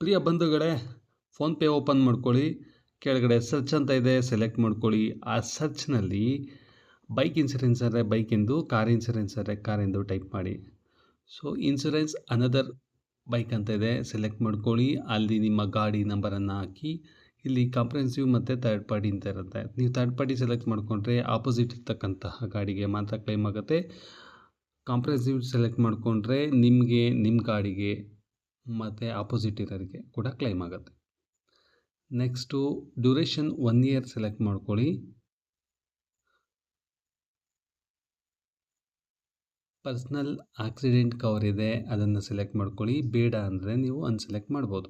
ಪ್ರಿಯ ಬಂಧುಗಳೇ, PhonePe open ಮಾಡ್ಕೊಳ್ಳಿ. ಕೆಳಗಡೆ ಸರ್ಚ್ ಅಂತ ಇದೆ, ಸೆಲೆಕ್ಟ್ ಮಾಡ್ಕೊಳ್ಳಿ. ಆ ಸರ್ಚ್ನಲ್ಲಿ ಬೈಕ್ ಇನ್ಸೂರೆನ್ಸ್ ಅಂದರೆ ಬೈಕ್ ಎಂದು, ಕಾರ್ ಇನ್ಸೂರೆನ್ಸ್ ಅಂದರೆ ಕಾರ್ ಎಂದು ಟೈಪ್ ಮಾಡಿ. ಸೊ ಇನ್ಸೂರೆನ್ಸ್ ಅನದರ್ ಬೈಕ್ ಅಂತ ಇದೆ, ಸೆಲೆಕ್ಟ್ ಮಾಡ್ಕೊಳ್ಳಿ. ಅಲ್ಲಿ ನಿಮ್ಮ ಗಾಡಿ ನಂಬರನ್ನು ಹಾಕಿ. ಇಲ್ಲಿ ಕಾಂಪ್ರಿಹೆನ್ಸಿವ್ ಮತ್ತು ಥರ್ಡ್ ಪಾರ್ಟಿ ಅಂತ ಇರುತ್ತೆ. ನೀವು ಥರ್ಡ್ ಪಾರ್ಟಿ ಸೆಲೆಕ್ಟ್ ಮಾಡಿಕೊಂಡ್ರೆ ಆಪೋಸಿಟ್ ಇರ್ತಕ್ಕಂತಹ ಗಾಡಿಗೆ ಮಾತ್ರ ಕ್ಲೈಮ್ ಆಗುತ್ತೆ. ಕಾಂಪ್ರಿಹೆನ್ಸಿವ್ ಸೆಲೆಕ್ಟ್ ಮಾಡಿಕೊಂಡ್ರೆ ನಿಮಗೆ, ನಿಮ್ಮ ಗಾಡಿಗೆ ಮತ್ತು ಆಪೋಸಿಟ್ ಇರೋರಿಗೆ ಕೂಡ ಕ್ಲೈಮ್ ಆಗುತ್ತೆ. ನೆಕ್ಸ್ಟು ಡ್ಯೂರೇಷನ್ 1 ಇಯರ್ ಸೆಲೆಕ್ಟ್ ಮಾಡ್ಕೊಳ್ಳಿ. ಪರ್ಸ್ನಲ್ ಆಕ್ಸಿಡೆಂಟ್ ಕವರ್ ಇದೆ, ಅದನ್ನು ಸೆಲೆಕ್ಟ್ ಮಾಡ್ಕೊಳ್ಳಿ. ಬೇಡ ಅಂದರೆ ನೀವು ಅನ್ಸೆಲೆಕ್ಟ್ ಮಾಡ್ಬೋದು.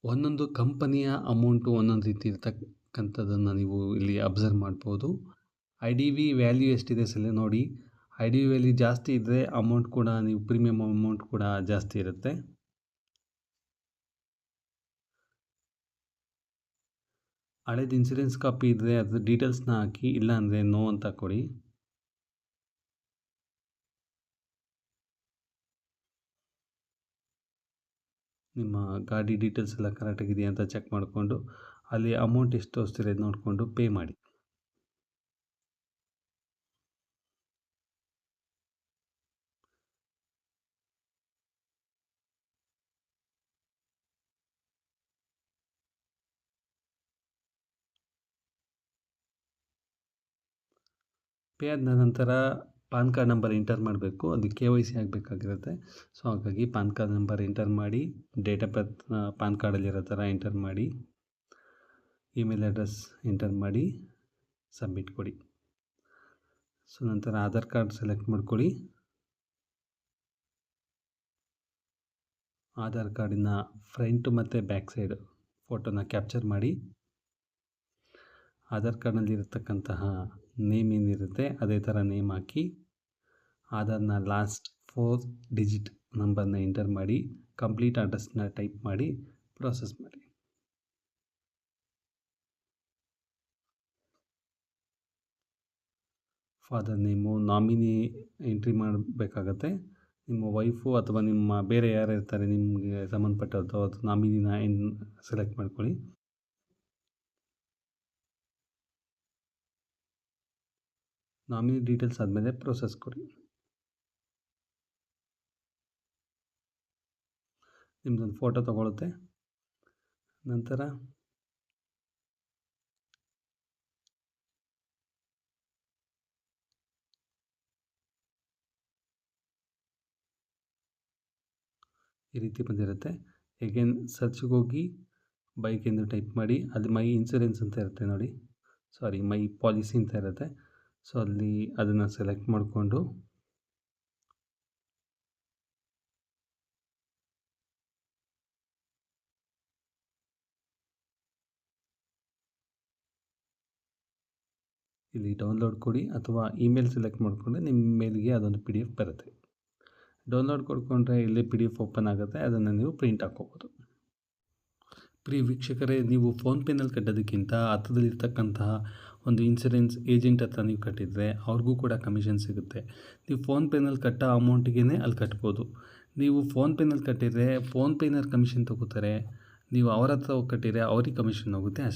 ಒಂದೊಂದು ಕಂಪನಿಯ ಅಮೌಂಟು ಒಂದೊಂದು ರೀತಿ ಇರ್ತಕ್ಕಂಥದ್ದನ್ನು ನೀವು ಇಲ್ಲಿ ಅಬ್ಸರ್ವ್ ಮಾಡ್ಬೋದು. IDV ವ್ಯಾಲ್ಯೂ ಎಷ್ಟಿದೆ ನೋಡಿ. IDV ವ್ಯಾಲ್ಯೂ ಜಾಸ್ತಿ ಇದ್ದರೆ ಅಮೌಂಟ್ ಕೂಡ, ನೀವು ಪ್ರೀಮಿಯಮ್ ಅಮೌಂಟ್ ಕೂಡ ಜಾಸ್ತಿ ಇರುತ್ತೆ. ಹಳೇದು ಇನ್ಸೂರೆನ್ಸ್ ಕಾಪಿ ಇದ್ದರೆ ಅದು ಡೀಟೇಲ್ಸ್ನ ಹಾಕಿ, ಇಲ್ಲ ಅಂದರೆ ನೋ ಅಂತ ಕೊಡಿ. ನಿಮ್ಮ ಗಾಡಿ ಡೀಟೇಲ್ಸ್ ಎಲ್ಲ ಕರೆಕ್ಟಾಗಿದೆಯಾ ಅಂತ ಚೆಕ್ ಮಾಡಿಕೊಂಡು ಅಲ್ಲಿ ಅಮೌಂಟ್ ಎಷ್ಟು ತೋರಿಸ್ತಿರೋದು ನೋಡಿಕೊಂಡು ಪೇ ಮಾಡಿ. ಪೇ ಆದ ನಂತರ ಪಾನ್ ಕಾರ್ಡ್ ನಂಬರ್ ಎಂಟರ್ ಮಾಡಬೇಕು. ಅದು KYC ಆಗಬೇಕಾಗಿರುತ್ತೆ. ಸೊ ಹಾಗಾಗಿ ಪಾನ್ ಕಾರ್ಡ್ ನಂಬರ್ ಎಂಟರ್ ಮಾಡಿ, ಡೇಟ್ ಆಫ್ ಬರ್ತ್ ಪಾನ್ ಕಾರ್ಡಲ್ಲಿರೋ ಥರ ಎಂಟರ್ ಮಾಡಿ, ಇಮೇಲ್ ಅಡ್ರೆಸ್ ಎಂಟರ್ ಮಾಡಿ, ಸಬ್ಮಿಟ್ ಕೊಡಿ. ಸೊ ನಂತರ ಆಧಾರ್ ಕಾರ್ಡ್ ಸೆಲೆಕ್ಟ್ ಮಾಡ್ಕೊಳ್ಳಿ. ಆಧಾರ್ ಕಾರ್ಡಿನ ಫ್ರಂಟ್ ಮತ್ತು ಬ್ಯಾಕ್ ಸೈಡ್ ಫೋಟೋನ ಕ್ಯಾಪ್ಚರ್ ಮಾಡಿ, ಆಧಾರ್ ಕಾರ್ಡ್ನಲ್ಲಿ ಇರತಕ್ಕಂತಹ ನೇಮ್ ಏನಿರುತ್ತೆ ಅದೇ ಥರ ನೇಮ್ ಹಾಕಿ, ಆಧಾರ್ನ ಲಾಸ್ಟ್ 4 ಡಿಜಿಟ್ ನಂಬರ್ನ ಎಂಟರ್ ಮಾಡಿ, ಕಂಪ್ಲೀಟ್ ಅಡ್ರೆಸ್ನ ಟೈಪ್ ಮಾಡಿ, ಪ್ರೋಸೆಸ್ ಮಾಡಿ. ಫಾದರ್ ನೇಮು ನಾಮಿನಿ ಎಂಟ್ರಿ ಮಾಡಬೇಕಾಗತ್ತೆ. ನಿಮ್ಮ ವೈಫು ಅಥವಾ ನಿಮ್ಮ ಬೇರೆ ಯಾರು ಇರ್ತಾರೆ ನಿಮಗೆ ಸಂಬಂಧಪಟ್ಟದ್ದು, ಅದು ನಾಮಿನಿನ ಸೆಲೆಕ್ಟ್ ಮಾಡ್ಕೊಳ್ಳಿ. ನಾಮಿನಿ ಡೀಟೇಲ್ಸ್ ಆದಮೇಲೆ ಪ್ರೋಸೆಸ್ ಕೊಡಿ. ನಿಮ್ಮದೊಂದು ಫೋಟೋ ತಗೊಳುತ್ತೆ. ನಂತರ ಈ ರೀತಿ ಬಂದಿರುತ್ತೆ. ಎಗೇನ್ ಸರ್ಚ್ಗೆ ಹೋಗಿ ಬೈಕ್ ಎಂದು ಟೈಪ್ ಮಾಡಿ, ಅಲ್ಲಿ ಮೈ ಇನ್ಸೂರೆನ್ಸ್ ಅಂತ ಇರುತ್ತೆ ನೋಡಿ, ಮೈ ಪಾಲಿಸಿ ಅಂತ ಇರುತ್ತೆ. ಸೊ ಅಲ್ಲಿ ಅದನ್ನು ಸೆಲೆಕ್ಟ್ ಮಾಡಿಕೊಂಡು ಇಲ್ಲಿ ಡೌನ್ಲೋಡ್ ಕೊಡಿ, ಅಥವಾ ಇಮೇಲ್ ಸೆಲೆಕ್ಟ್ ಮಾಡಿಕೊಂಡ್ರೆ ನಿಮ್ಮ ಮೇಲ್ಗೆ ಅದೊಂದು PDF ಬರುತ್ತೆ. ಡೌನ್ಲೋಡ್ ಕೊಡ್ಕೊಂಡ್ರೆ ಇಲ್ಲಿ PDF ಓಪನ್ ಆಗುತ್ತೆ, ಅದನ್ನು ನೀವು ಪ್ರಿಂಟ್ ಹಾಕ್ಕೋಬೋದು. ಪ್ರಿಯ ವೀಕ್ಷಕರೇ, ನೀವು ಫೋನ್ಪೇನಲ್ಲಿ ಕಟ್ಟೋದಕ್ಕಿಂತ ಹತ್ರದಲ್ಲಿರ್ತಕ್ಕಂತಹ ಒಂದು ಇನ್ಸೂರೆನ್ಸ್ ಏಜೆಂಟ್ ಹತ್ರ ನೀವು ಕಟ್ಟಿದರೆ ಅವ್ರಿಗೂ ಕೂಡ ಕಮಿಷನ್ ಸಿಗುತ್ತೆ. ನೀವು ಫೋನ್ಪೇನಲ್ಲಿ ಕಟ್ಟೋ ಅಮೌಂಟಿಗೆ ಅಲ್ಲಿ ಕಟ್ಬೋದು. ನೀವು ಫೋನ್ಪೇನಲ್ಲಿ ಕಟ್ಟಿದರೆ ಫೋನ್ಪೇನವ್ರು ಕಮಿಷನ್ ತೊಗೋತಾರೆ, ನೀವು ಅವ್ರ ಹತ್ರ ಹೋಗಿ ಕಟ್ಟಿದರೆ ಅವ್ರಿಗೆ ಕಮಿಷನ್ ಹೋಗುತ್ತೆ ಅಷ್ಟೇ.